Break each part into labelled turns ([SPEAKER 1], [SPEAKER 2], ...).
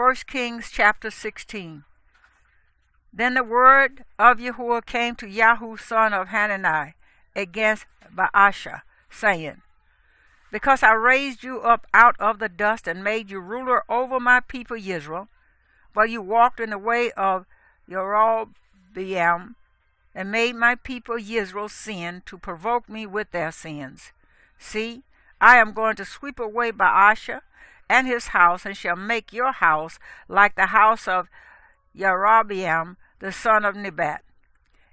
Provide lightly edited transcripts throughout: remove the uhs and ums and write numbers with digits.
[SPEAKER 1] 1 Kings chapter 16. Then the word of Yahuwah came to Yahu son of Hanani against Baasha, saying, Because I raised you up out of the dust and made you ruler over my people Israel, but you walked in the way of Jeroboam and made my people Israel sin to provoke me with their sins. See, I am going to sweep away Baasha and his house, and shall make your house like the house of Jeroboam the son of Nebat.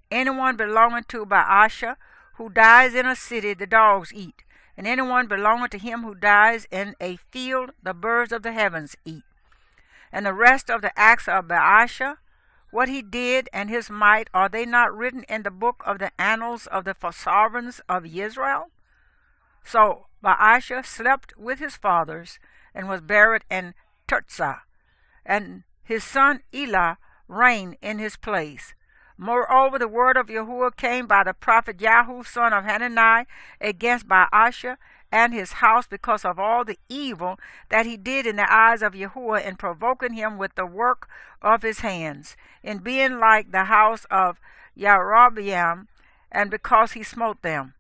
[SPEAKER 1] Anyone belonging to Baasha who dies in a city, the dogs eat, and anyone belonging to him who dies in a field, the birds of the heavens eat. And the rest of the acts of Baasha, what he did and his might, are they not written in the book of the annals of the sovereigns of Israel? So Baasha slept with his fathers and was buried in Tirzah, and his son Elah reigned in his place. Moreover, the word of Yahuwah came by the prophet Yahu son of Hanani against Baasha and his house, because of all the evil that he did in the eyes of Yahuwah, in provoking him with the work of his hands, in being like the house of Jeroboam, and because he smote them.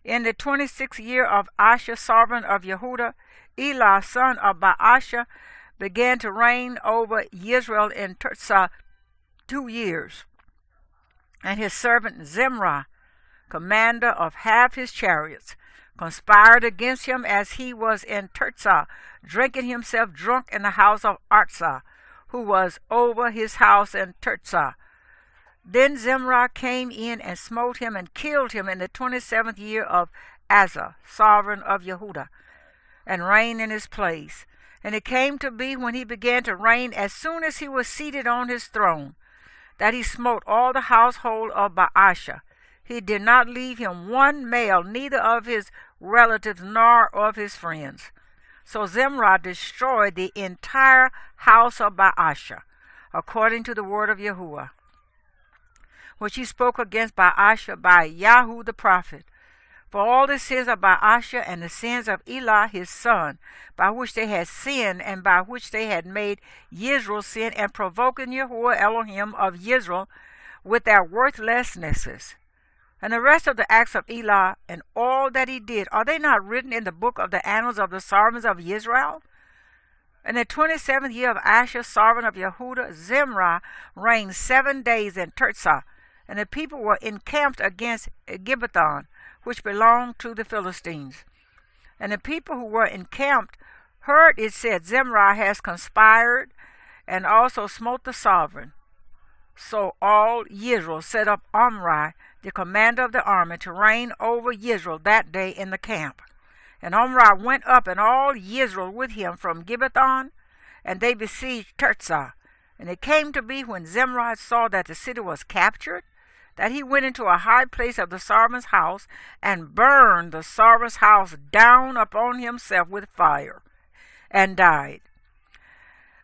[SPEAKER 1] In the 26th year of Asa, sovereign of Yehudah, Elah son of Baasha began to reign over Israel in Tirzah 2 years. And his servant Zimri, commander of half his chariots, conspired against him as he was in Tirzah, drinking himself drunk in the house of Artsah, who was over his house in Tirzah. Then Zimri came in and smote him and killed him in the 27th year of Asa, sovereign of Yehudah, and reigned in his place. And it came to be, when he began to reign, as soon as he was seated on his throne, that he smote all the household of Baasha. He did not leave him one male, neither of his relatives nor of his friends. So Zimri destroyed the entire house of Baasha, according to the word of Yahuwah, which he spoke against Baasha by Yahu the prophet. For all the sins of Baasha and the sins of Elah his son, by which they had sinned, and by which they had made Israel sin, and provoking Yahuwah Elohim of Israel with their worthlessnesses. And the rest of the acts of Elah, and all that he did, are they not written in the book of the annals of the sovereigns of Israel? In the 27th year of Asa, sovereign of Yehudah, Zimri reigned 7 days in Tirzah, and the people were encamped against Gibbethon, which belonged to the Philistines. And the people who were encamped heard it said, Zimri has conspired, and also smote the sovereign. So all Israel set up Omri, the commander of the army, to reign over Israel that day in the camp. And Omri went up, and all Israel with him, from Gibbethon, and they besieged Tirzah. And it came to be, when Zimri saw that the city was captured, that he went into a high place of the sovereign's house, and burned the sovereign's house down upon himself with fire, and died,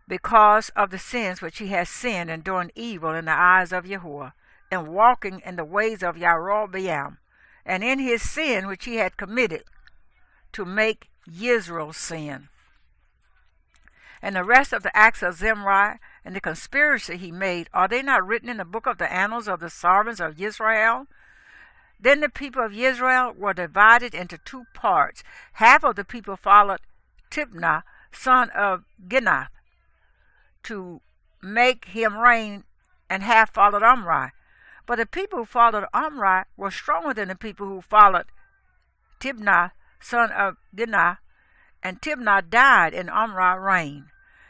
[SPEAKER 1] because of the sins which he had sinned in doing evil in the eyes of Yahuwah, and walking in the ways of Jeroboam, and in his sin which he had committed, to make Israel sin. And the rest of the acts of Zimri and the conspiracy he made, are they not written in the book of the annals of the sovereigns of Israel? Then the people of Israel were divided into 2 parts. Half of the people followed Tibnah, son of Ginath, to make him reign, and half followed Omri. But the people who followed Omri were stronger than the people who followed Tibnah, son of Ginath, and Tibnah died, and Omri reigned.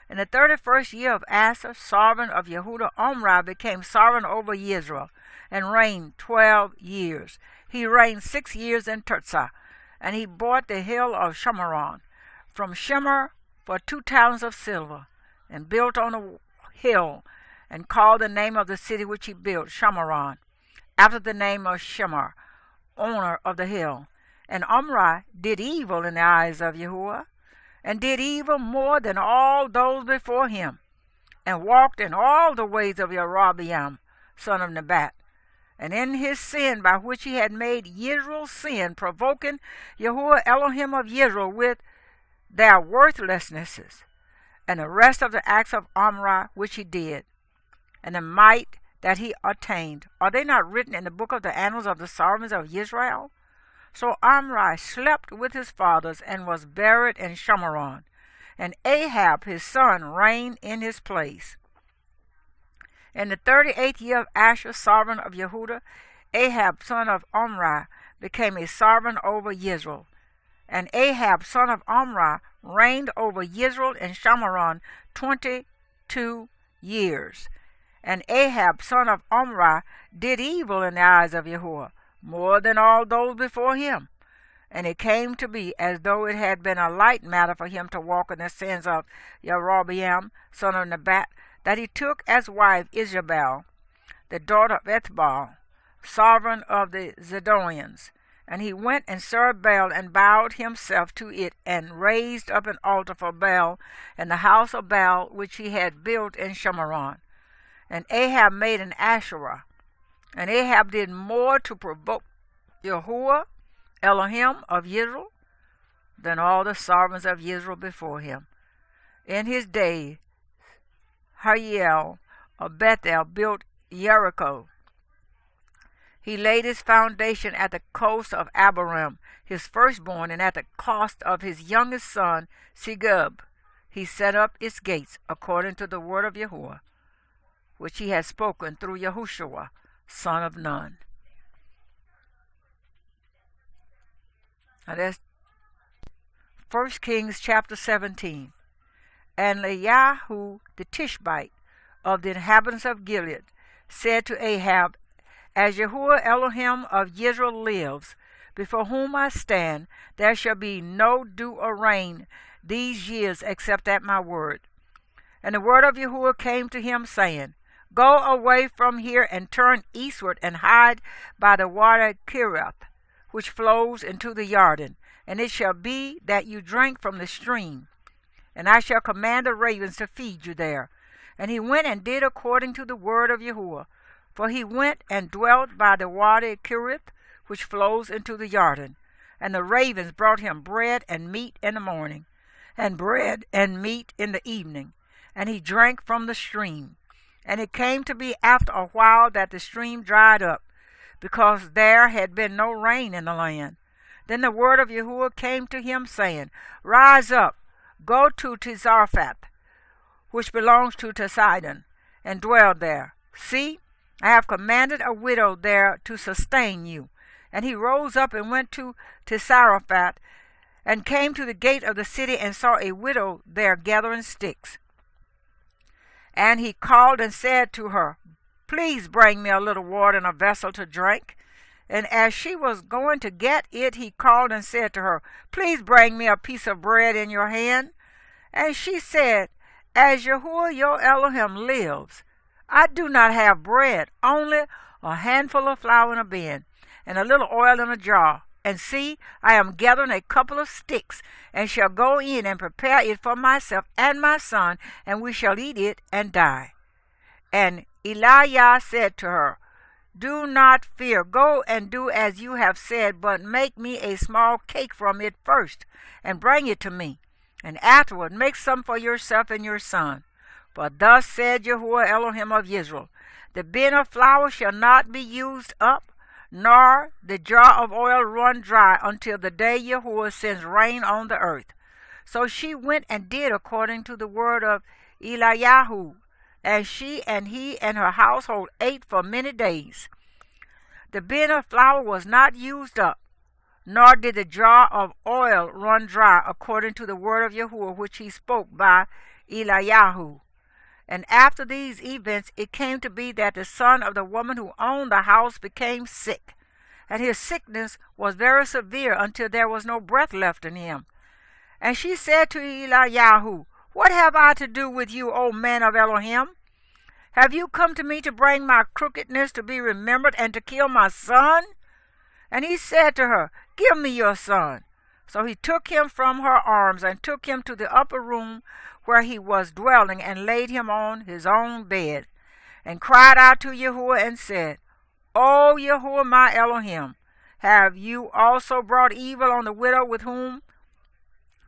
[SPEAKER 1] In the 31st year of Asa, sovereign of Yehudah, Omri became sovereign over Israel, and reigned 12 years. He reigned 6 years in Tirzah, and he bought the hill of Shemaron from Shemer for 2 talents of silver, and built on a hill, and called the name of the city which he built Shemaron, after the name of Shemer, owner of the hill. And Omri did evil in the eyes of Yahuwah, and did evil more than all those before him, and walked in all the ways of Jeroboam, son of Nebat, and in his sin by which he had made Israel sin, provoking Yahuwah Elohim of Israel with their worthlessnesses. and the rest of the acts of Omri which he did, and the might that he attained, are they not written in the book of the annals of the sovereigns of Israel? So Omri slept with his fathers and was buried in Shamaron, and Ahab his son reigned in his place. In the 38th year of Asa, sovereign of Yehudah, Ahab son of Omri became a sovereign over Israel. And Ahab son of Omri reigned over Israel in Shamaron 22 years. And Ahab son of Omri did evil in the eyes of Yahuwah, more than all those before him. And it came to be as though it had been a light matter for him to walk in the sins of Jeroboam son of Nebat, that he took as wife Isabel, the daughter of Ethbaal, sovereign of the Zidonians. And he went and served Baal, and bowed himself to it, and raised up an altar for Baal in the house of Baal, which he had built in Shamaron. And Ahab made an Asherah. And Ahab did more to provoke Yahuwah, Elohim of Israel, than all the sovereigns of Israel before him. In his day, Hiel of Bethel built Jericho. He laid his foundation at the coast of Abiram, his firstborn, and at the cost of his youngest son, Segub. He set up its gates according to the word of Yahuwah, which he had spoken through Yahushua, son of Nun. Now that's 1 Kings chapter 17. And Eliyahu the Tishbite of the inhabitants of Gilead said to Ahab, As Yahuwah Elohim of Israel lives, before whom I stand, there shall be no dew or rain these years except at my word. And the word of Yahuwah came to him, saying, Go away from here and turn eastward and hide by the water Kirith, which flows into the Jordan. And it shall be that you drink from the stream, and I shall command the ravens to feed you there. And he went and did according to the word of Yahuwah. For he went and dwelt by the water Kirith, which flows into the Jordan. And the ravens brought him bread and meat in the morning, and bread and meat in the evening. And he drank from the stream. And it came to be after a while that the stream dried up, because there had been no rain in the land. Then the word of Yahuwah came to him, saying, Rise up, go to Tizarphath, which belongs to Sidon, and dwell there. See, I have commanded a widow there to sustain you. And he rose up and went to Tizarphath, and came to the gate of the city, and saw a widow there gathering sticks. And he called and said to her, Please bring me a little water in a vessel to drink. And as she was going to get it, he called and said to her, Please bring me a piece of bread in your hand. And she said, As Yahuwah your Elohim lives, I do not have bread, only a handful of flour in a bin, and a little oil in a jar. And see, I am gathering a couple of sticks, and shall go in and prepare it for myself and my son, and we shall eat it and die. And Elijah said to her, Do not fear, go and do as you have said, but make me a small cake from it first, and bring it to me, and afterward make some for yourself and your son. For thus said Yahuwah Elohim of Israel, The bin of flour shall not be used up, nor the jar of oil run dry, until the day Yahuwah sends rain on the earth. So she went and did according to the word of Eliyahu, and she and he and her household ate for many days. The bin of flour was not used up, nor did the jar of oil run dry, according to the word of Yahuwah which he spoke by Eliyahu. And after these events it came to be that the son of the woman who owned the house became sick, and his sickness was very severe until there was no breath left in him. And she said to Eliyahu, What have I to do with you, O man of Elohim? Have you come to me to bring my crookedness to be remembered and to kill my son? And he said to her, Give me your son. So he took him from her arms and took him to the upper room where he was dwelling, and laid him on his own bed, and cried out to Yahuwah and said, O Yahuwah my Elohim, have you also brought evil on the widow with whom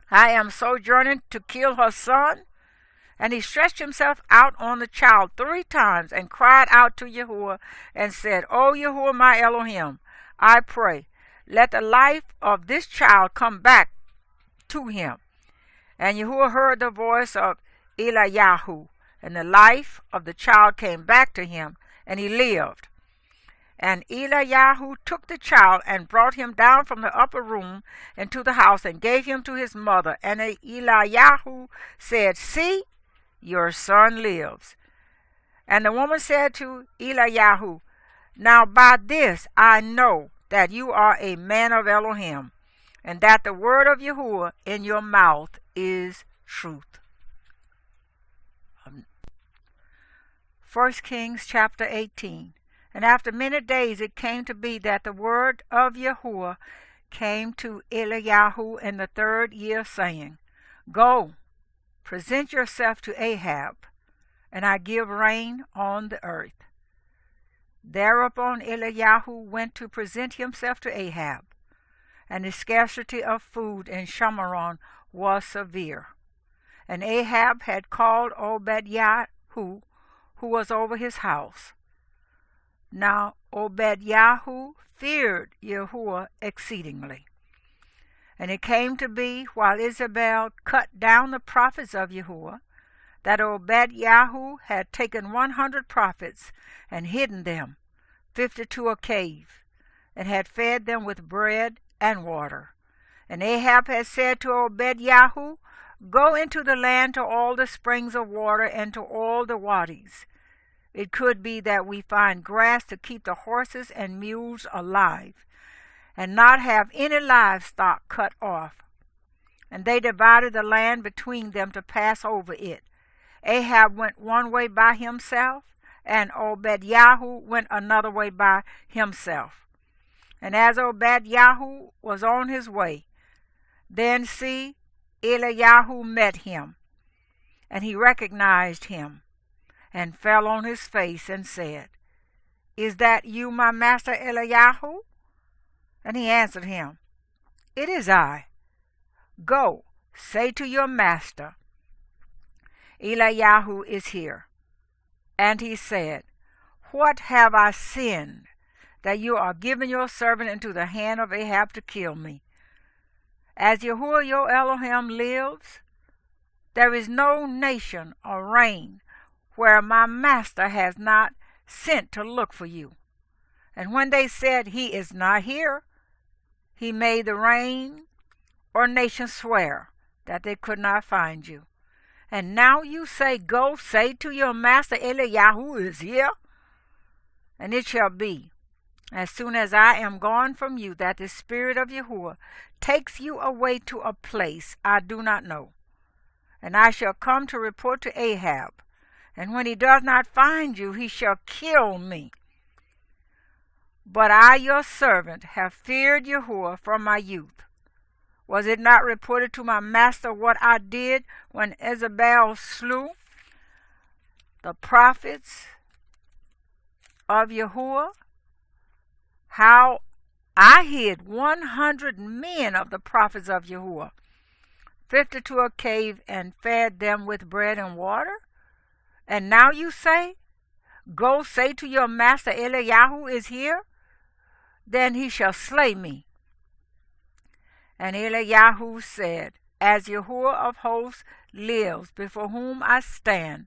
[SPEAKER 1] I am sojourning to kill her son? And he stretched himself out on the child 3 times and cried out to Yahuwah and said, O Yahuwah my Elohim, I pray, let the life of this child come back to him. And Yahuwah heard the voice of Eliyahu, and the life of the child came back to him, and he lived. And Eliyahu took the child and brought him down from the upper room into the house and gave him to his mother. And Eliyahu said, See, your son lives. And the woman said to Eliyahu, Now by this I know that you are a man of Elohim, and that the word of Yahuwah in your mouth is truth. 1 Kings chapter 18. And after many days it came to be that the word of Yahuwah came to Eliyahu in the 3rd year, saying, Go, present yourself to Ahab, and I give rain on the earth. Thereupon Eliyahu went to present himself to Ahab, and the scarcity of food in Shamaron was severe. And Ahab had called Obadiah, who was over his house. Now Obadiah feared Yahuwah exceedingly. And it came to be, while Isabel cut down the prophets of Yahuwah, that Obadiah had taken 100 prophets and hidden them, 50 to a cave, and had fed them with bread and water. And Ahab had said to Obadiah, Go into the land to all the springs of water and to all the wadis. It could be that we find grass to keep the horses and mules alive, and not have any livestock cut off. And they divided the land between them to pass over it. Ahab went one way by himself, and Obadiah went another way by himself. And as Obadiah was on his way, then see, Eliyahu met him, and he recognized him, and fell on his face and said, Is that you, my master Eliyahu? And he answered him, It is I. Go, say to your master, Eliyahu is here. And he said, What have I sinned, that you are giving your servant into the hand of Ahab to kill me? As Yahuwah your Elohim lives, there is no nation or reign where my master has not sent to look for you. And when they said, He is not here, he made the reign or nation swear that they could not find you. And now you say, Go, say to your master Eliyahu is here. And it shall be, as soon as I am gone from you, that the Spirit of Yahuwah takes you away to a place I do not know. And I shall come to report to Ahab. And when he does not find you, he shall kill me. But I, your servant, have feared Yahuwah from my youth. Was it not reported to my master what I did when Isabel slew the prophets of Yahuwah? How I hid 100 men of the prophets of Yahuwah, 50 to a cave, and fed them with bread and water? And now you say, Go, say to your master Eliyahu is here, then he shall slay me. And Eliyahu said, As Yahuwah of hosts lives, before whom I stand,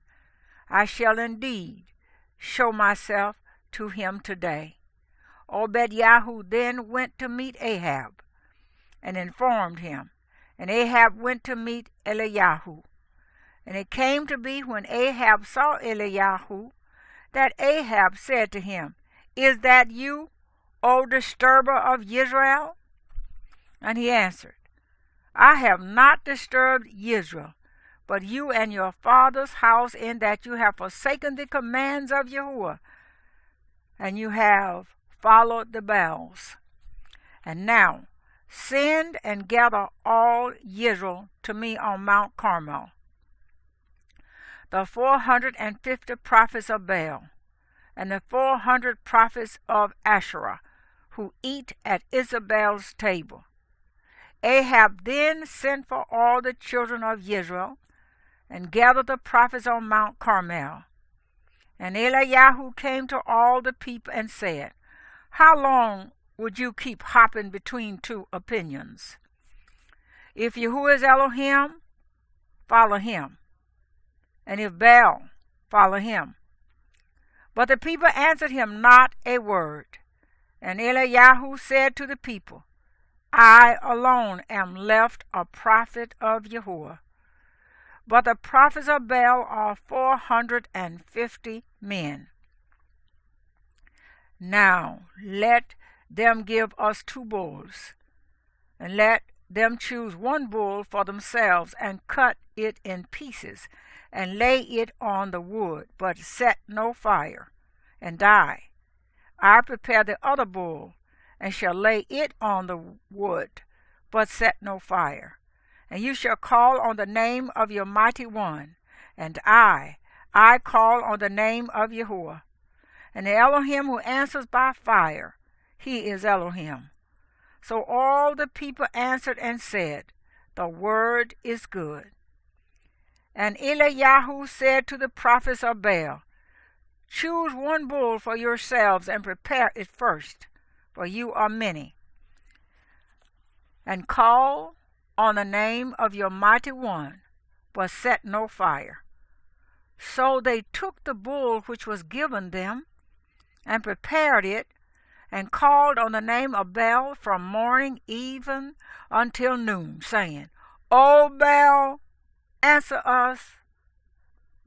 [SPEAKER 1] I shall indeed show myself to him today. Obadiah then went to meet Ahab, and informed him. And Ahab went to meet Eliyahu. And it came to be, when Ahab saw Eliyahu, that Ahab said to him, Is that you, O disturber of Israel? And he answered, I have not disturbed Israel, but you and your father's house, in that you have forsaken the commands of Yahuwah, and you have followed the Baals. And now send and gather all Israel to me on Mount Carmel, the 450 prophets of Baal, and the 400 prophets of Asherah, who eat at Isabel's table. Ahab then sent for all the children of Israel, and gathered the prophets on Mount Carmel. And Eliyahu came to all the people and said, How long would you keep hopping between two opinions? If Yahuwah is Elohim, follow him. And if Baal, follow him. But the people answered him not a word. And Eliyahu said to the people, I alone am left a prophet of Yahuwah. But the prophets of Baal are 450 men. Now let them give us 2 bulls, and let them choose 1 bull for themselves, and cut it in pieces, and lay it on the wood, but set no fire, and die. I prepare the other bull, and shall lay it on the wood, but set no fire. And you shall call on the name of your mighty one, and I call on the name of Yahuwah. And the Elohim who answers by fire, he is Elohim. So all the people answered and said, The word is good. And Eliyahu said to the prophets of Baal, Choose 1 bull for yourselves, and prepare it first, for you are many. And call on the name of your mighty one, but set no fire. So they took the bull which was given them, and prepared it, and called on the name of Baal from morning even until noon, saying, O Baal, answer us.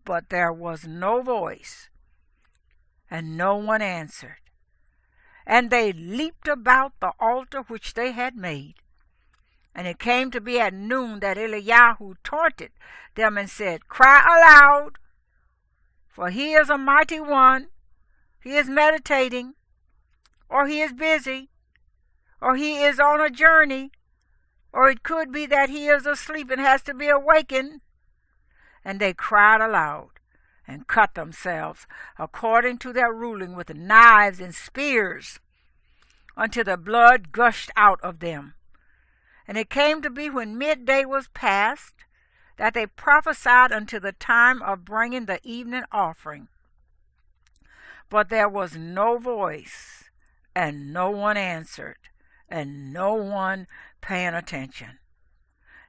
[SPEAKER 1] But there was no voice, and no one answered. And they leaped about the altar which they had made. And it came to be at noon that Eliyahu taunted them and said, Cry aloud, for he is a mighty one. He is meditating, or he is busy, or he is on a journey, or it could be that he is asleep and has to be awakened. And they cried aloud and cut themselves according to their ruling with knives and spears, until the blood gushed out of them. And it came to be when midday was past, that they prophesied until the time of bringing the evening offering. But there was no voice, and no one answered, and no one paying attention.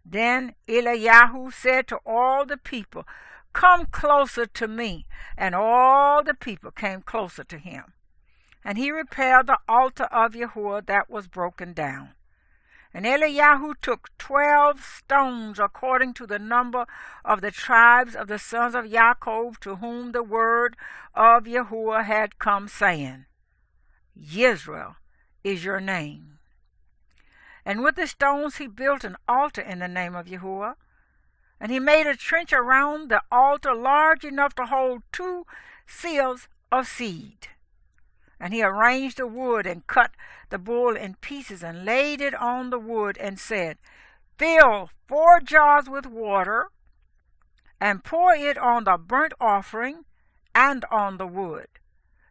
[SPEAKER 1] Then Eliyahu said to all the people, Come closer to me. And all the people came closer to him. And he repaired the altar of Yahuwah that was broken down. And Eliyahu took 12 stones according to the number of the tribes of the sons of Jacob, to whom the word of Yahuwah had come, saying, Yisrael is your name. And with the stones he built an altar in the name of Yahuwah. And he made a trench around the altar large enough to hold 2 seals of seed. And he arranged the wood and cut the bull in pieces and laid it on the wood and said, Fill 4 jars with water and pour it on the burnt offering and on the wood.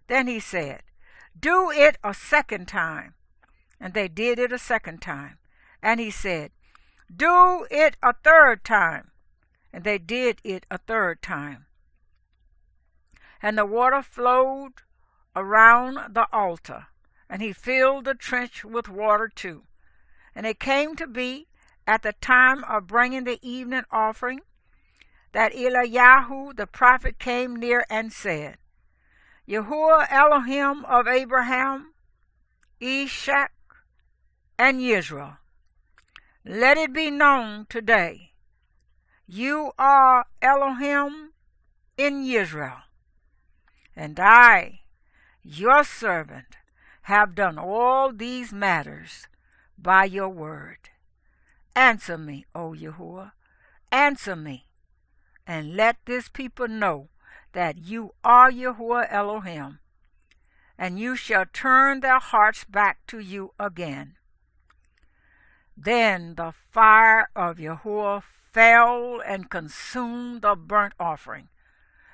[SPEAKER 1] Then he said, Do it a second time. And they did it a second time. And he said, Do it a third time. And they did it a third time. And the water flowed around the altar, and he filled the trench with water too. And it came to be at the time of bringing the evening offering that Eliyahu the prophet came near and said, Yahuwah Elohim of Abraham, Ishak, and Yisrael, let it be known today, you are Elohim in Yisrael, and I, your servant, have done all these matters by your word. Answer me, O Yahuwah, answer me, and let this people know that you are Yahuwah Elohim, and you shall turn their hearts back to you again. Then the fire of Yahuwah fell and consumed the burnt offering,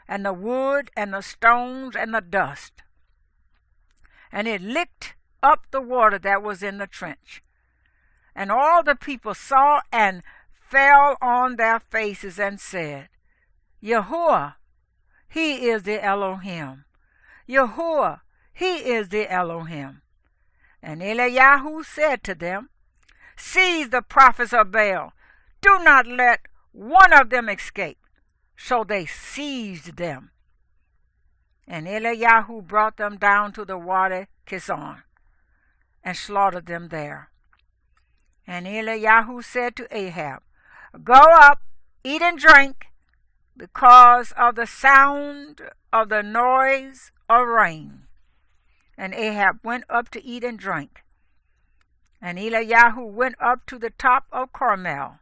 [SPEAKER 1] and the wood, and the stones, and the dust. And it licked up the water that was in the trench. And all the people saw and fell on their faces and said, Yahuwah, he is the Elohim. Yahuwah, he is the Elohim. And Eliyahu said to them, Seize the prophets of Baal. Do not let one of them escape. So they seized them. And Eliyahu brought them down to the water Kishon and slaughtered them there. And Eliyahu said to Ahab, Go up, eat and drink, because of the sound of the noise of rain. And Ahab went up to eat and drink. And Eliyahu went up to the top of Carmel,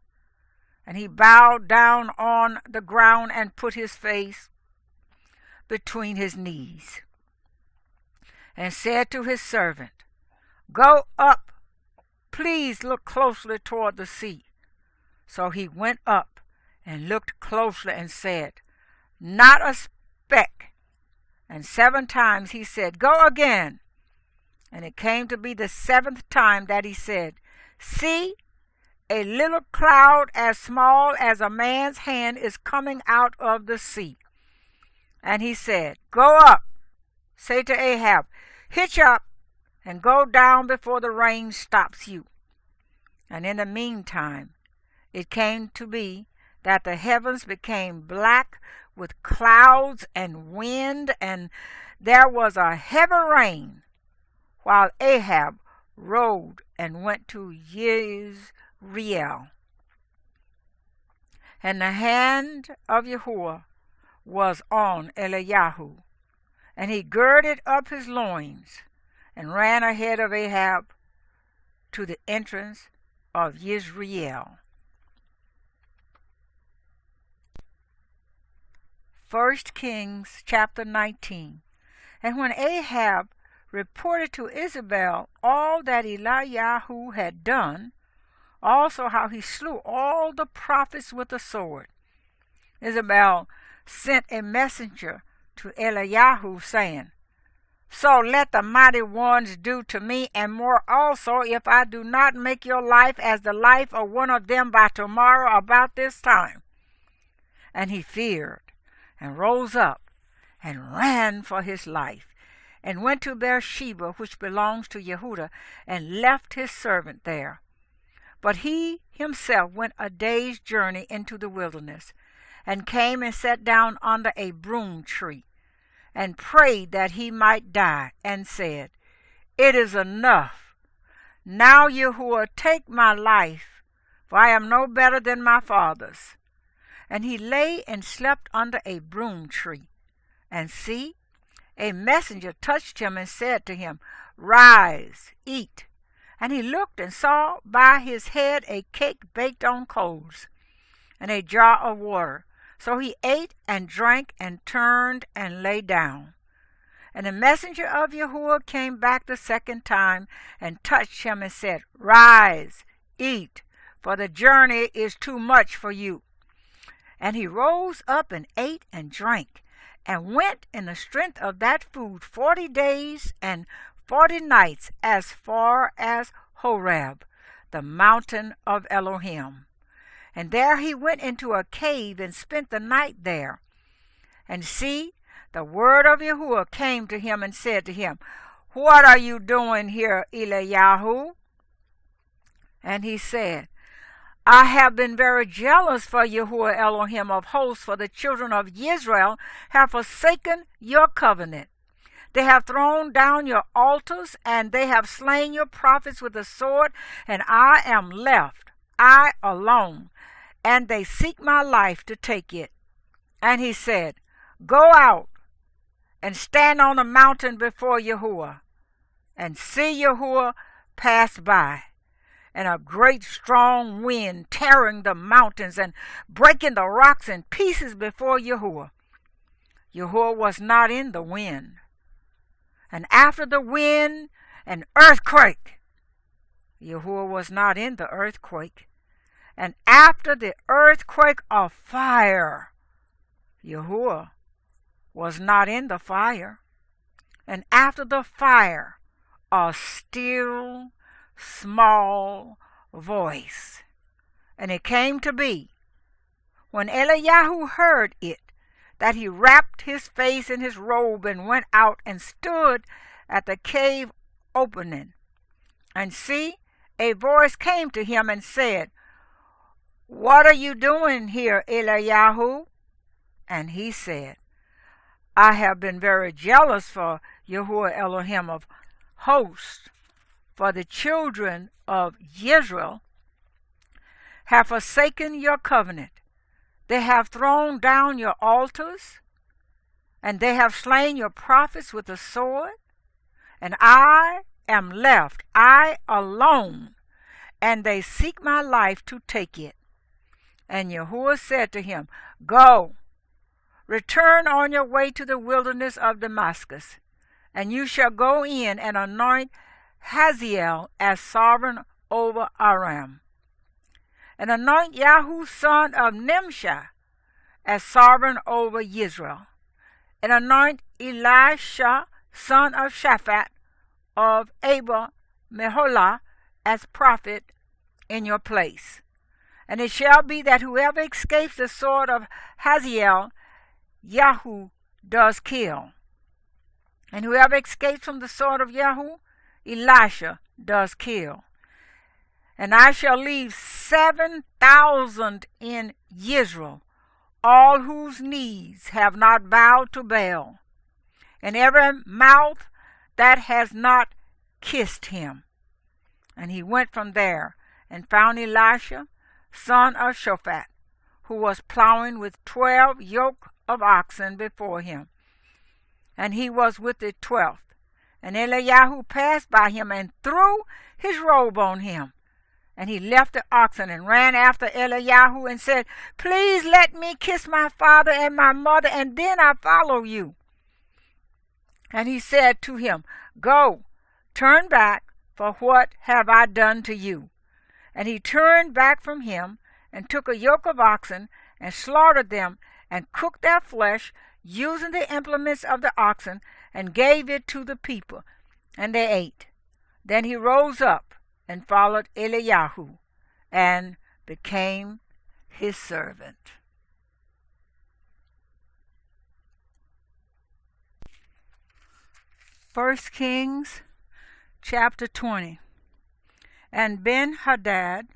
[SPEAKER 1] and he bowed down on the ground and put his face between his knees, and said to his servant, Go up, please look closely toward the sea. So he went up and looked closely and said, Not a speck. And 7 times he said, Go again. And it came to be the 7th time that he said, See, a little cloud as small as a man's hand is coming out of the sea. And he said, Go up, say to Ahab, Hitch up, and go down before the rain stops you. And in the meantime, it came to be that the heavens became black with clouds and wind, and there was a heavy rain, while Ahab rode and went to Jezreel. And the hand of Yahuwah was on Eliyahu, and he girded up his loins and ran ahead of Ahab to the entrance of Jezreel. 1 Kings chapter 19. And when Ahab reported to Isabel all that Eliyahu had done, also how he slew all the prophets with the sword, Isabel sent a messenger to Eliyahu, saying, So let the mighty ones do to me, and more also, if I do not make your life as the life of one of them by tomorrow about this time. And he feared, and rose up, and ran for his life, and went to Beersheba, which belongs to Yehudah, and left his servant there. But he himself went a day's journey into the wilderness, and came and sat down under a broom tree, and prayed that he might die, and said, It is enough. Now, Yahuwah, take my life, for I am no better than my fathers. And he lay and slept under a broom tree. And see, a messenger touched him and said to him, Rise, eat. And he looked and saw by his head a cake baked on coals, and a jar of water. So he ate and drank and turned and lay down. And the messenger of Yahuwah came back the 2nd time and touched him and said, Rise, eat, for the journey is too much for you. And he rose up and ate and drank, and went in the strength of that food 40 days and 40 nights as far as Horeb, the mountain of Elohim. And there he went into a cave and spent the night there. And see, the word of Yahuwah came to him and said to him, What are you doing here, Eliyahu? And he said, I have been very jealous for Yahuwah Elohim of hosts, for the children of Israel have forsaken your covenant. They have thrown down your altars, and they have slain your prophets with the sword, and I am left, I alone, and they seek my life to take it. And he said, Go out and stand on the mountain before Yahuwah, and see Yahuwah pass by. And a great strong wind tearing the mountains and breaking the rocks in pieces before Yahuwah. Yahuwah was not in the wind. And after the wind, an earthquake. Yahuwah was not in the earthquake. And after the earthquake, a fire. Yahuwah was not in the fire. And after the fire, a still small voice. And it came to be, when Eliyahu heard it, that he wrapped his face in his robe and went out and stood at the cave opening. And see, a voice came to him and said, "What are you doing here, Eliyahu?" And he said, "I have been very jealous for Yahuwah Elohim of hosts, for the children of Israel have forsaken your covenant. They have thrown down your altars, and they have slain your prophets with the sword. And I am left, I alone, and they seek my life to take it." And Yahuwah said to him, "Go, return on your way to the wilderness of Damascus, and you shall go in and anoint Hazael as sovereign over Aram, and anoint Yahu son of Nimshi as sovereign over Israel, and anoint Elisha son of Shaphat of Abel Meholah as prophet in your place. And it shall be that whoever escapes the sword of Hazael, Yahu does kill. And whoever escapes from the sword of Yahu, Elisha does kill. And I shall leave 7,000 in Israel, all whose knees have not bowed to Baal, and every mouth that has not kissed him." And he went from there and found Elisha, son of Shaphat, who was plowing with 12 yoke of oxen before him. And he was with the 12th. And Eliyahu passed by him and threw his robe on him. And he left the oxen and ran after Eliyahu and said, "Please let me kiss my father and my mother, and then I follow you." And he said to him, "Go, turn back, for what have I done to you?" And he turned back from him and took a yoke of oxen and slaughtered them and cooked their flesh using the implements of the oxen and gave it to the people, and they ate. Then he rose up and followed Eliyahu and became his servant. 1 Kings chapter 20. And Ben-Hadad,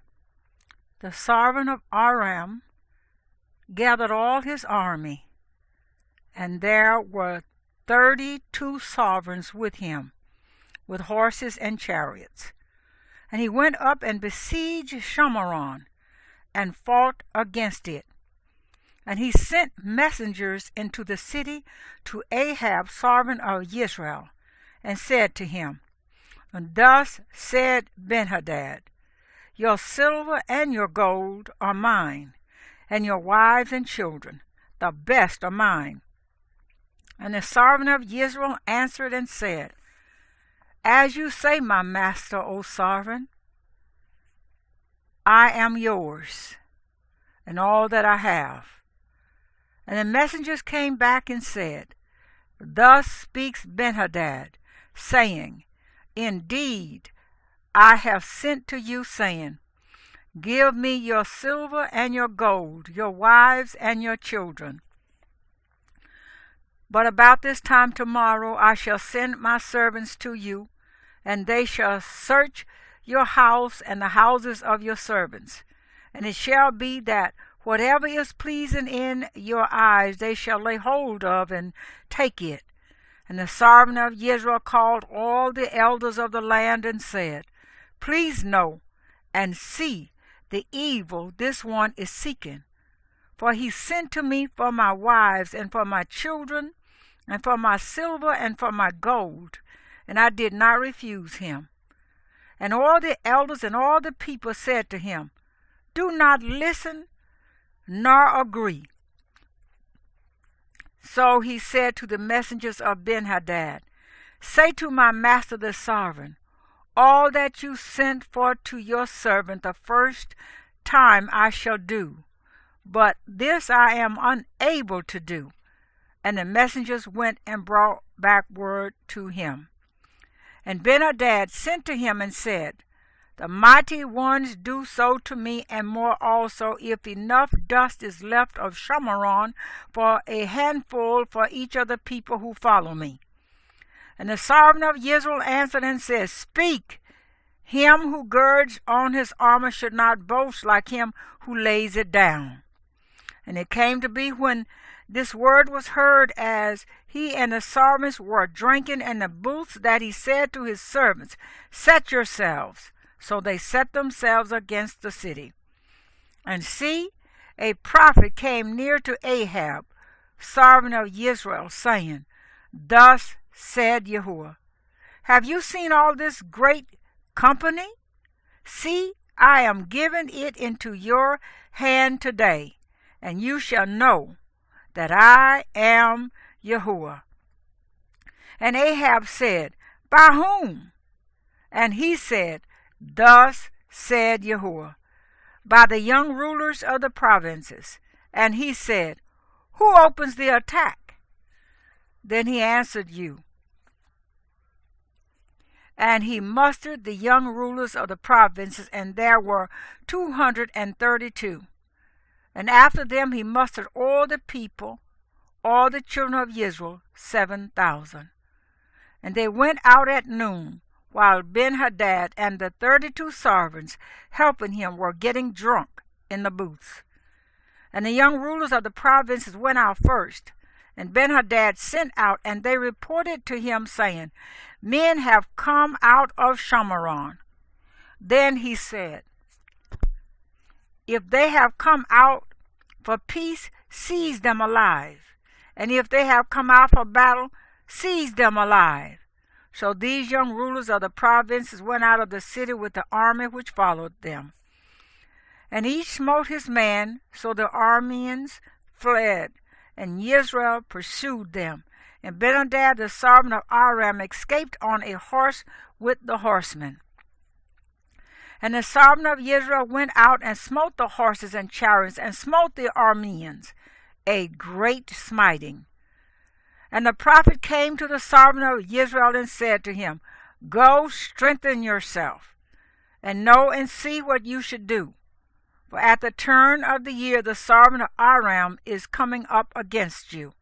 [SPEAKER 1] the sovereign of Aram, gathered all his army, and there were 32 sovereigns with him, with horses and chariots. And he went up and besieged Shamaron, and fought against it. And he sent messengers into the city to Ahab, sovereign of Israel, and said to him, "Thus said Ben-Hadad, your silver and your gold are mine, and your wives and children, the best are mine." And the sovereign of Israel answered and said, "As you say, my master, O sovereign, I am yours, and all that I have." And the messengers came back and said, "Thus speaks Ben-Hadad, saying, Indeed, I have sent to you, saying, Give me your silver and your gold, your wives and your children. But about this time tomorrow I shall send my servants to you, and they shall search your house and the houses of your servants. And it shall be that whatever is pleasing in your eyes they shall lay hold of and take it." And the sovereign of Israel called all the elders of the land and said, "Please know and see the evil this one is seeking. For he sent to me for my wives and for my children and for my silver and for my gold, and I did not refuse him." And all the elders and all the people said to him, "Do not listen nor agree." So he said to the messengers of Ben-Hadad, "Say to my master the sovereign, all that you sent for to your servant the first time I shall do, but this I am unable to do." And the messengers went and brought back word to him. And Ben-Hadad sent to him and said, The mighty ones do so to me, and more also, if enough dust is left of Shamaron for a handful for each of the people who follow me. And the sovereign of Israel answered and said, Speak. Him who girds on his armor should not boast like him who lays it down. And it came to be, when this word was heard, as he and the servants were drinking in the booths, that he said to his servants, Set yourselves. So they set themselves against the city. And see, a prophet came near to Ahab, sovereign of Israel, saying, Thus said Yahuwah, Have you seen all this great company? See, I am giving it into your hand today, and you shall know that I am Yahuwah. And Ahab said, By whom? And he said, Thus said Yahuwah, by the young rulers of the provinces. And he said, Who opens the attack? Then he answered you. And he mustered the young rulers of the provinces, and there were 232. And after them he mustered all the people, all the children of Israel, 7,000. And they went out at noon, while Ben-Hadad and the 32 servants helping him were getting drunk in the booths. And the young rulers of the provinces went out first, and Ben-Hadad sent out, and they reported to him, saying, Men have come out of Shamaron. Then he said, If they have come out for peace, seize them alive. And if they have come out for battle, seize them alive. So these young rulers of the provinces went out of the city with the army which followed them. And each smote his man, so the Arameans fled, and Israel pursued them. And Ben-Hadad the servant of Aram escaped on a horse with the horsemen. And the servant of Israel went out and smote the horses and chariots, and smote the Arameans, a great smiting. And the prophet came to the servant of Israel and said to him, Go, strengthen yourself, and know and see what you should do. For at the turn of the year the servant of Aram is coming up against you.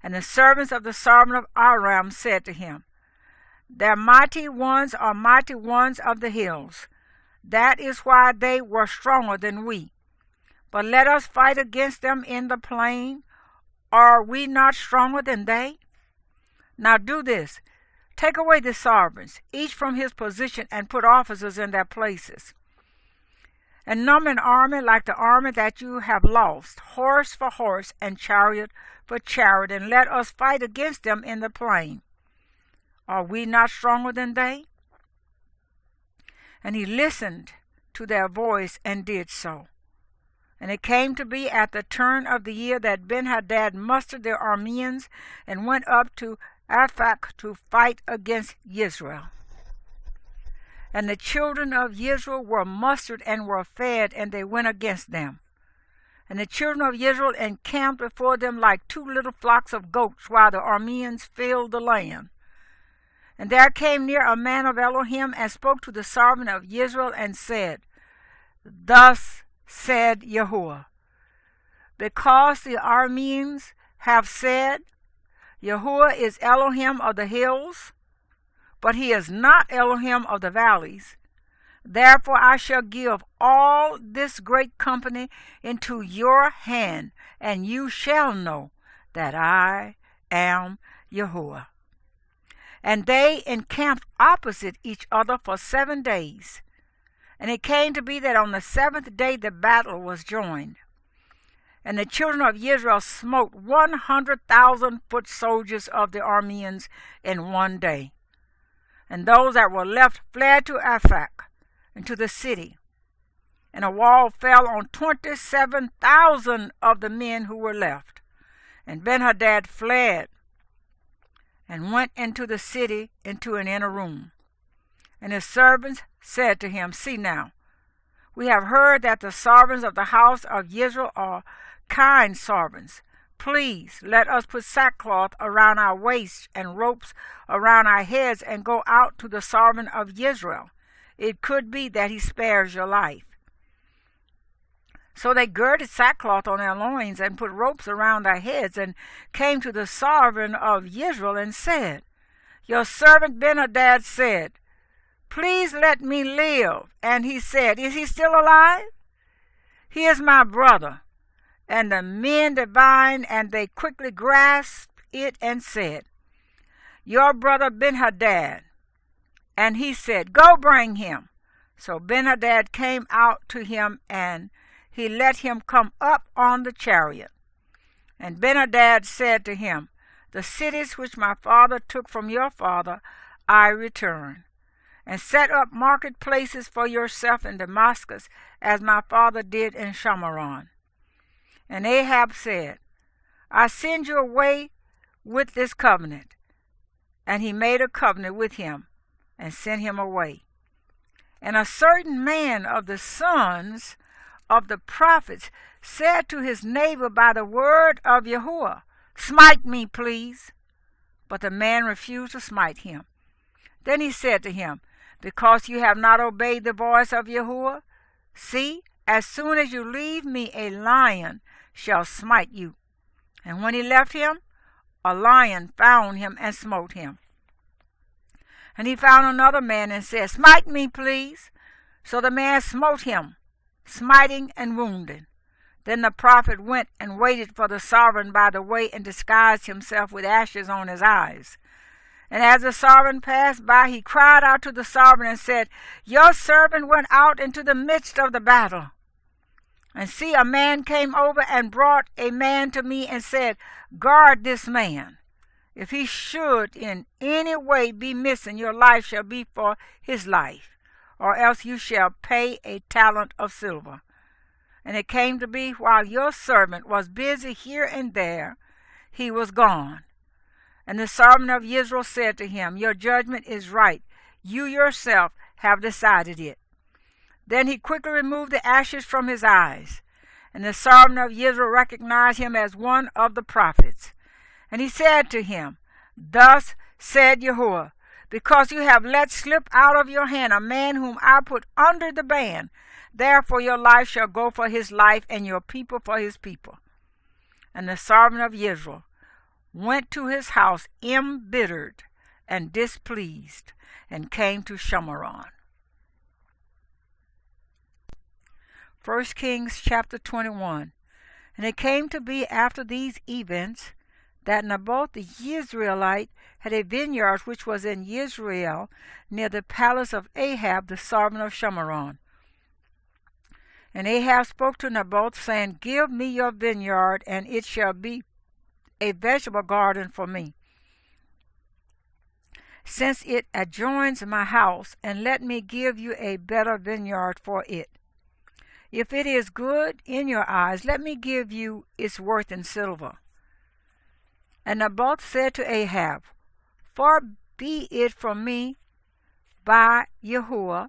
[SPEAKER 1] And the servants of the servant of Aram said to him, Their mighty ones are mighty ones of the hills. That is why they were stronger than we. But let us fight against them in the plain. Are we not stronger than they? Now do this. Take away the servants, each from his position, and put officers in their places. And number an army like the army that you have lost, horse for horse, and chariot for chariot, and let us fight against them in the plain. Are we not stronger than they? And he listened to their voice and did so. And it came to be at the turn of the year that Ben-Hadad mustered the Arameans and went up to Aphek to fight against Israel. And the children of Israel were mustered and were fed, and they went against them. And the children of Israel encamped before them like two little flocks of goats, while the Arameans filled the land. And there came near a man of Elohim, and spoke to the servant of Israel, and said, Thus said Yahuwah, because the Arameans have said, Yahuwah is Elohim of the hills, but he is not Elohim of the valleys. Therefore I shall give all this great company into your hand, and you shall know that I am Yahuwah. And they encamped opposite each other for 7 days. And it came to be that on the 7th day the battle was joined. And the children of Israel smote 100,000 foot soldiers of the Arameans in 1 day. And those that were left fled to Aphek, into the city. And a wall fell on 27,000 of the men who were left. And Ben-Hadad fled, and went into the city into an inner room. And his servants said to him, See now, we have heard that the servants of the house of Israel are kind servants. Please let us put sackcloth around our waists and ropes around our heads, and go out to the servant of Israel. it could be that he spares your life. So they girded sackcloth on their loins and put ropes around their heads and came to the sovereign of Israel and said, Your servant Ben-Hadad said, Please let me live. And he said, Is he still alive? He is my brother. And the men divined, and they quickly grasped it and said, Your brother Ben-Hadad. And he said, Go bring him. So Ben-Hadad came out to him, and he let him come up on the chariot. And Ben-Hadad said to him, The cities which my father took from your father I return, and set up marketplaces for yourself in Damascus, as my father did in Shamaron. And Ahab said, I send you away with this covenant. And he made a covenant with him, and sent him away. And a certain man of the sons of the prophets said to his neighbor by the word of Yahuwah, Smite me, please. But the man refused to smite him. Then he said to him, Because you have not obeyed the voice of Yahuwah, see, as soon as you leave me, a lion shall smite you. And when he left him, a lion found him and smote him. And he found another man and said, Smite me, please. So the man smote him, smiting and wounding. Then the prophet went and waited for the sovereign by the way and disguised himself with ashes on his eyes. And as the sovereign passed by, he cried out to the sovereign and said, Your servant went out into the midst of the battle. And see, a man came over and brought a man to me and said, Guard this man. If he should in any way be missing, your life shall be for his life, or else you shall pay a talent of silver. And it came to be, while your servant was busy here and there, he was gone. And the sovereign of Israel said to him, Your judgment is right. You yourself have decided it. Then he quickly removed the ashes from his eyes. And the sovereign of Israel recognized him as one of the prophets. And he said to him, Thus said Yahuwah, because you have let slip out of your hand a man whom I put under the ban, therefore your life shall go for his life, and your people for his people. And the sovereign of Israel went to his house embittered and displeased, and came to Shamaron. 1 Kings chapter 21. And it came to be after these events that Naboth the Jezreelite had a vineyard which was in Jezreel, near the palace of Ahab the sovereign of Shamaron. And Ahab spoke to Naboth, saying, Give me your vineyard, and it shall be a vegetable garden for me, since it adjoins my house, and let me give you a better vineyard for it. If it is good in your eyes, let me give you its worth in silver. And Naboth said to Ahab, Far be it from me by Yahuwah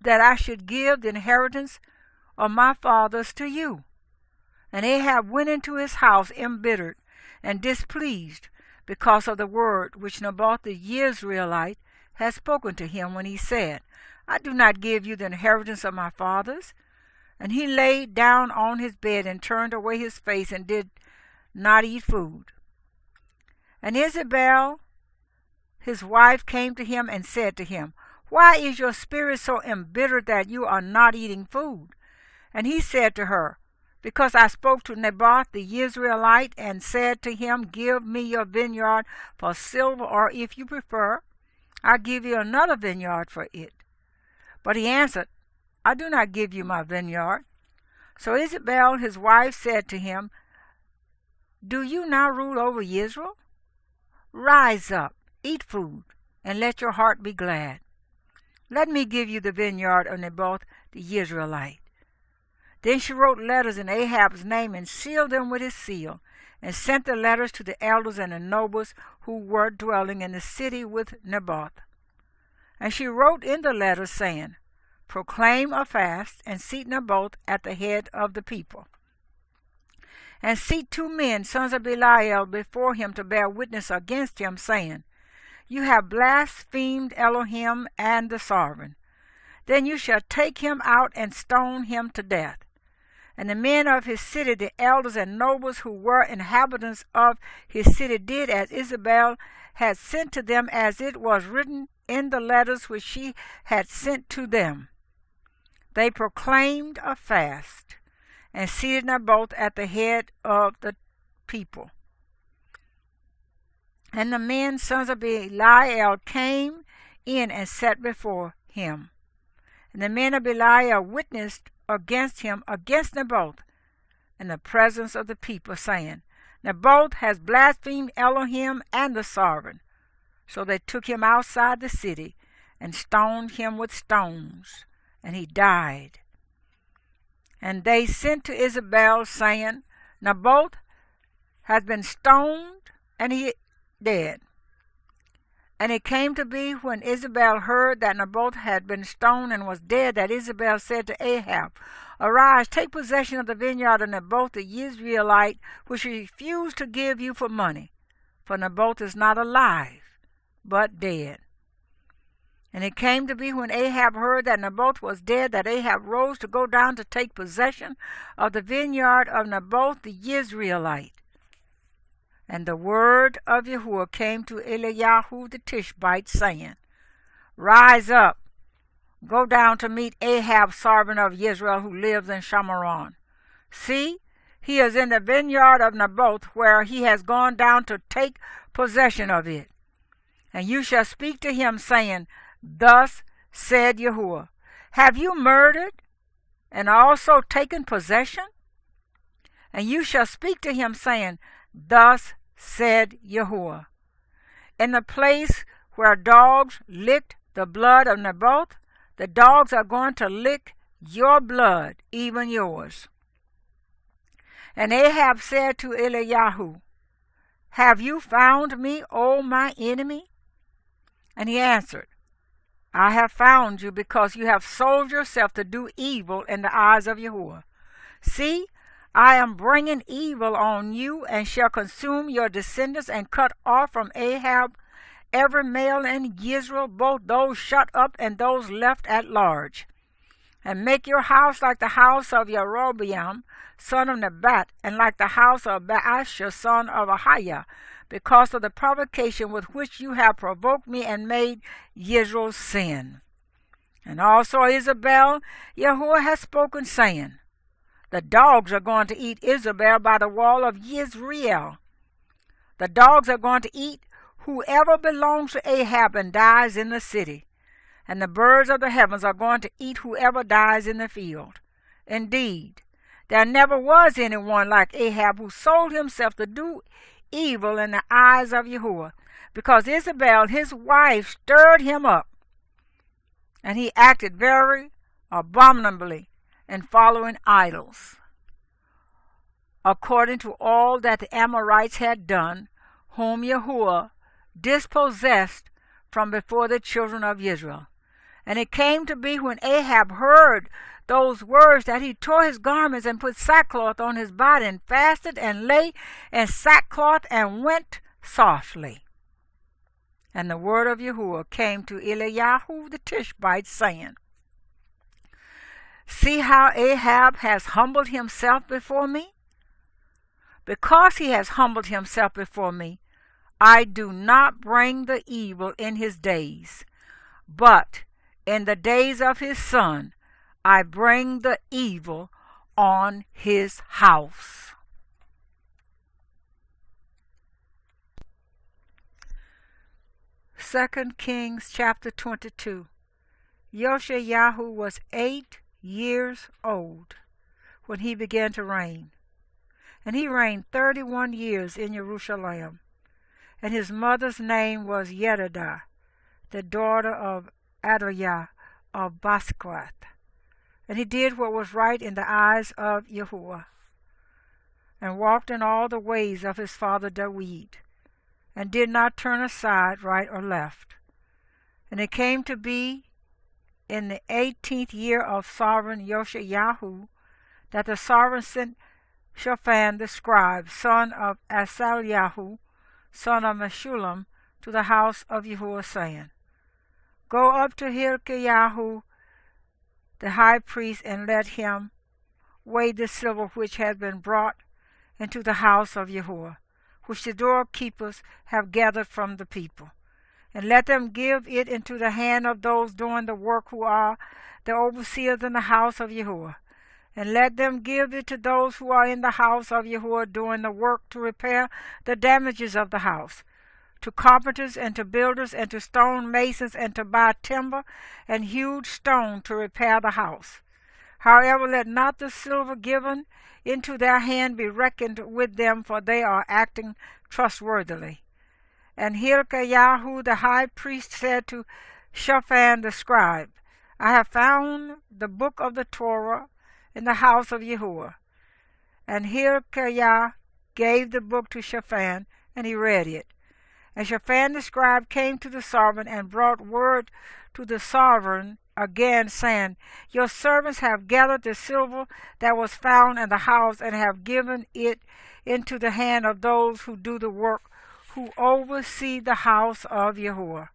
[SPEAKER 1] that I should give the inheritance of my fathers to you. And Ahab went into his house embittered and displeased because of the word which Naboth the Jezreelite had spoken to him, when he said, I do not give you the inheritance of my fathers. And he lay down on his bed and turned away his face and did not eat food. And Isabel, his wife, came to him and said to him, Why is your spirit so embittered that you are not eating food? And he said to her, Because I spoke to Naboth the Jezreelite and said to him, Give me your vineyard for silver, or if you prefer, I'll give you another vineyard for it. But he answered, I do not give you my vineyard. So Isabel, his wife, said to him, Do you now rule over Israel? Rise up, eat food, and let your heart be glad. Let me give you the vineyard of Naboth the Jezreelite. Then she wrote letters in Ahab's name and sealed them with his seal, and sent the letters to the elders and the nobles who were dwelling in the city with Naboth. And she wrote in the letters, saying, Proclaim a fast, and seat Naboth at the head of the people. And seat 2 men, sons of Belial, before him to bear witness against him, saying, You have blasphemed Elohim and the sovereign. then you shall take him out and stone him to death. And the men of his city, the elders and nobles who were inhabitants of his city, did as Isabel had sent to them, as it was written in the letters which she had sent to them. They proclaimed a fast, and seated Naboth at the head of the people. And the men, sons of Belial, came in and sat before him. And the men of Belial witnessed against him, against Naboth, in the presence of the people, saying, Naboth has blasphemed Elohim and the sovereign. So they took him outside the city and stoned him with stones, and he died. And they sent to Isabel, saying, Naboth has been stoned, and he dead. And it came to be, when Isabel heard that Naboth had been stoned and was dead, that Isabel said to Ahab, Arise, take possession of the vineyard of Naboth the Israelite, which he refused to give you for money. For Naboth is not alive, but dead. And it came to be, when Ahab heard that Naboth was dead, that Ahab rose to go down to take possession of the vineyard of Naboth the Israelite. And the word of Yahuwah came to Eliyahu the Tishbite, saying, Rise up, go down to meet Ahab, servant of Israel, who lives in Shamaron. See, he is in the vineyard of Naboth, where he has gone down to take possession of it. And you shall speak to him, saying, Thus said Yahuwah, Have you murdered, and also taken possession? And you shall speak to him, saying, Thus said Yahuwah, In the place where dogs licked the blood of Naboth, the dogs are going to lick your blood, even yours. And Ahab said to Eliyahu, Have you found me, O my enemy? And he answered, I have found you, because you have sold yourself to do evil in the eyes of Yahuwah. See, I am bringing evil on you, and shall consume your descendants, and cut off from Ahab every male in Israel, both those shut up and those left at large. And make your house like the house of Jeroboam, son of Nebat, and like the house of Baasha, son of Ahiah, because of the provocation with which you have provoked me and made Israel sin. And also Isabel, Yahuwah has spoken, saying, The dogs are going to eat Isabel by the wall of Yisrael. The dogs are going to eat whoever belongs to Ahab and dies in the city. And the birds of the heavens are going to eat whoever dies in the field. Indeed, there never was anyone like Ahab, who sold himself to do evil in the eyes of Yahuwah, because Isabel, his wife, stirred him up, and he acted very abominably in following idols, according to all that the Amorites had done, whom Yahuwah dispossessed from before the children of Israel. And it came to be, when Ahab heard those words, that he tore his garments and put sackcloth on his body, and fasted and lay in sackcloth and went softly. And the word of Yahuwah came to Eliyahu the Tishbite, saying, See how Ahab has humbled himself before me? Because he has humbled himself before me, I do not bring the evil in his days, but in the days of his son I bring the evil on his house. Second Kings chapter 22. Yoshayahu was 8 years old when he began to reign, and he reigned 31 years in Jerusalem. And his mother's name was Yedidah, the daughter of Adaiah of Basquath. And he did what was right in the eyes of Yahuwah, and walked in all the ways of his father David, and did not turn aside right or left. And it came to be in the 18th year of sovereign Yoshayahu, that the sovereign sent Shaphan the scribe, son of Asaliahu, son of Meshullam, to the house of Yahuwah, saying, Go up to Hilkiyahu the high priest, and let him weigh the silver which has been brought into the house of Yahuwah, which the doorkeepers have gathered from the people. And let them give it into the hand of those doing the work who are the overseers in the house of Yahuwah. And let them give it to those who are in the house of Yahuwah doing the work to repair the damages of the house, to carpenters and to builders and to stone masons and to buy timber and hewed stone to repair the house. However, let not the silver given into their hand be reckoned with them, for they are acting trustworthily. And Hilkiah the high priest said to Shaphan the scribe, I have found the book of the Torah in the house of Yahuwah. And Hilkiah gave the book to Shaphan, and he read it. And Shaphan the scribe came to the sovereign and brought word to the sovereign again, saying, Your servants have gathered the silver that was found in the house, and have given it into the hand of those who do the work, who oversee the house of Yahuwah.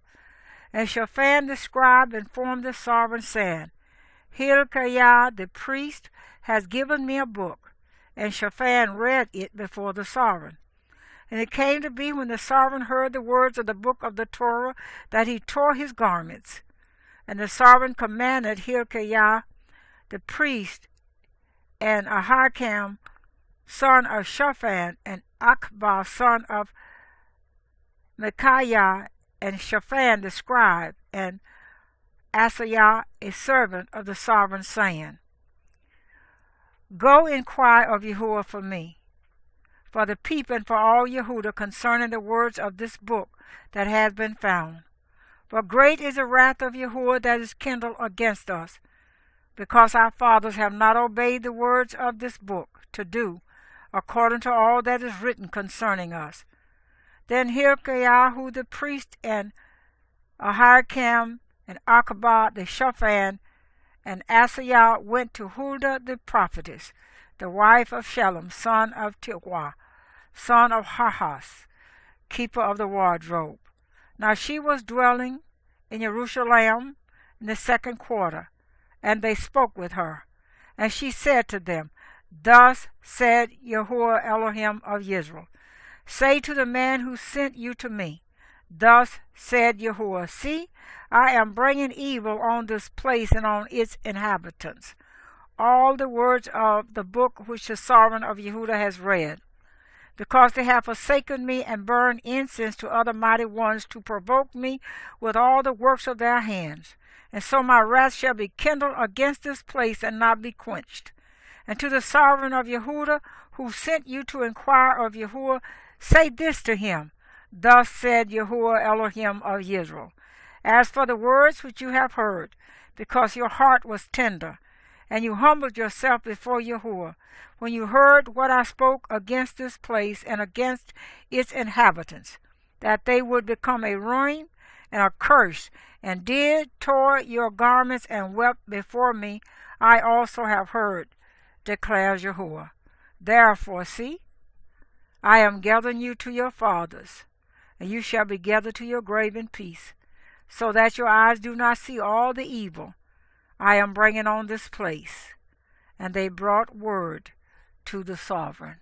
[SPEAKER 1] And Shaphan the scribe informed the sovereign, saying, Hilkiah the priest has given me a book. And Shaphan read it before the sovereign. And it came to be, when the sovereign heard the words of the book of the Torah, that he tore his garments. And the sovereign commanded Hilkiah the priest, and Ahikam son of Shaphan, and Akbar son of Micaiah, and Shaphan the scribe, and Asaiah a servant of the sovereign, saying, Go inquire of Yahuwah for me, for the people, and for all Yehudah, concerning the words of this book that has been found. For great is the wrath of Yahuwah that is kindled against us, because our fathers have not obeyed the words of this book, to do according to all that is written concerning us. Then Hilkiah the priest, and Ahikam, and Akbar the Shaphan, and Asaiah went to Huldah the prophetess, the wife of Shalom, son of Tikwa, son of Harhas, keeper of the wardrobe. Now she was dwelling in Jerusalem in the second quarter, and they spoke with her. And she said to them, Thus said Yahuwah Elohim of Israel, Say to the man who sent you to me, Thus said Yahuwah, See, I am bringing evil on this place and on its inhabitants. All the words of the book which the sovereign of Yehudah has read, because they have forsaken me and burned incense to other mighty ones to provoke me with all the works of their hands. And so my wrath shall be kindled against this place and not be quenched. And to the sovereign of Yehudah, who sent you to inquire of Yahuwah, say this to him, Thus said Yahuwah Elohim of Israel, As for the words which you have heard, because your heart was tender, and you humbled yourself before Yahuwah, when you heard what I spoke against this place and against its inhabitants, that they would become a ruin and a curse, and did tore your garments and wept before me, I also have heard, declares Yahuwah. Therefore, see, I am gathering you to your fathers, and you shall be gathered to your grave in peace, so that your eyes do not see all the evil I am bringing on this place. And they brought word to the sovereign.